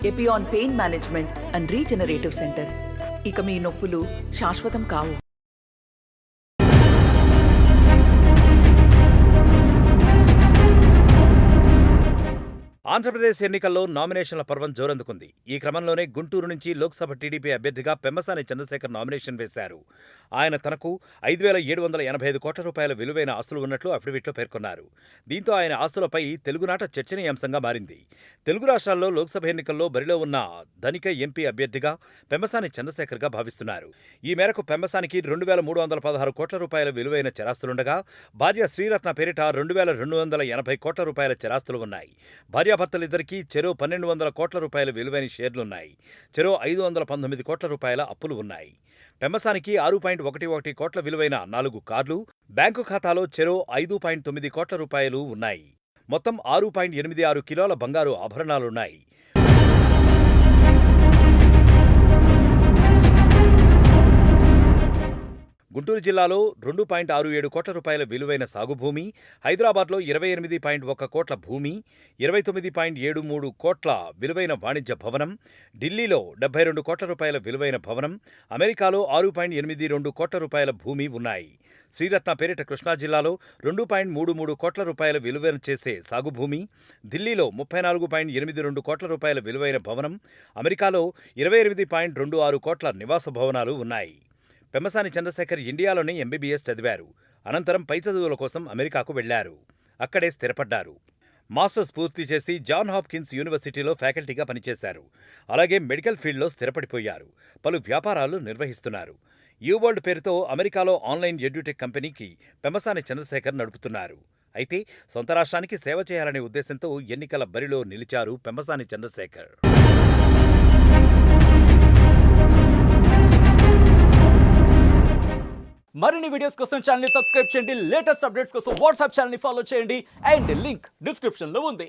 Epione pain management and regenerative centre. ఇక మీ నొప్పులు శాశ్వతం కావు. ఆంధ్రప్రదేశ్ ఎన్నికల్లో నామినేషన్ల పర్వం జోరందుకుంది. ఈ క్రమంలోనే గుంటూరు నుంచి లోక్సభ టీడీపీ అభ్యర్థిగా పెమ్మసాని చంద్రశేఖర్ నామినేషన్ వేశారు. ఆయన తనకు 5,785 కోట్ల రూపాయల విలువైన ఆస్తులు ఉన్నట్లు అఫిడవిట్లో పేర్కొన్నారు. దీంతో ఆయన ఆస్తులపై తెలుగునాట చర్చనీయాంశంగా మారింది. తెలుగు రాష్ట్రాల్లో లోక్సభ ఎన్నికల్లో బరిలో ఉన్న ధనిక ఎంపీ అభ్యర్థిగా పెమ్మసాని చంద్రశేఖర్గా భావిస్తున్నారు. ఈ మేరకు పెమ్మసానికి 2,316 కోట్ల రూపాయల విలువైన చరాస్తులుండగా, భార్య శ్రీరత్న పేరిట 2,280 కోట్ల రూపాయల చరాస్తులు ఉన్నాయి. భార్యాభర్తలిద్దరికీ చెరో 1,200 కోట్ల రూపాయల విలువైన షేర్లున్నాయి. చెరో 519 కోట్ల రూపాయల అప్పులు ఉన్నాయి. పెమ్మసానికి 6.11 కోట్ల విలువైన 4 కార్లు, బ్యాంకు ఖాతాలో చెరో 5.9 కోట్ల రూపాయలు ఉన్నాయి. మొత్తం 6.86 కిలోల బంగారు ఆభరణాలున్నాయి. గుంటూరు జిల్లాలో 2.67 కోట్ల రూపాయల విలువైన సాగుభూమి, హైదరాబాద్లో 28.1 కోట్ల భూమి, 29.73 కోట్ల విలువైన వాణిజ్య భవనం, ఢిల్లీలో 72 కోట్ల రూపాయల విలువైన భవనం, అమెరికాలో 6.82 కోట్ల రూపాయల భూమి ఉన్నాయి. శ్రీరత్న పేరిట కృష్ణా జిల్లాలో 2.33 కోట్ల రూపాయల విలువైన చేసే సాగుభూమి, ఢిల్లీలో 34.82 కోట్ల రూపాయల విలువైన భవనం, అమెరికాలో 28.26 కోట్ల నివాస భవనాలు ఉన్నాయి. పెమ్మసాని చంద్రశేఖర్ ఇండియాలోనే ఎంబీబీఎస్ చదివారు. అనంతరం పై చదువుల కోసం అమెరికాకు వెళ్లారు. అక్కడే స్థిరపడ్డారు. మాస్టర్స్ పూర్తి చేసి జాన్ హాప్కిన్స్ యూనివర్సిటీలో ఫ్యాకల్టీగా పనిచేశారు. అలాగే మెడికల్ ఫీల్డ్లో స్థిరపడిపోయారు. పలు వ్యాపారాలు నిర్వహిస్తున్నారు. యూవరల్డ్ పేరుతో అమెరికాలో ఆన్లైన్ ఎడ్యుటెక్ కంపెనీకి పెమ్మసాని చంద్రశేఖర్ నడుపుతున్నారు. అయితే సొంత రాష్ట్రానికి సేవ చేయాలనే ఉద్దేశంతో ఎన్నికల బరిలో నిలిచారు పెమ్మసాని చంద్రశేఖర్. మరిన్ని వీడియోస్ కోసం ఛానల్ ని సబ్స్క్రైబ్ చేయండి. లేటెస్ట్ అప్డేట్స్ కోసం వాట్సాప్ ఛానల్ ని ఫాలో చేయండి. అండ్ లింక్ డిస్క్రిప్షన్ లో ఉంది.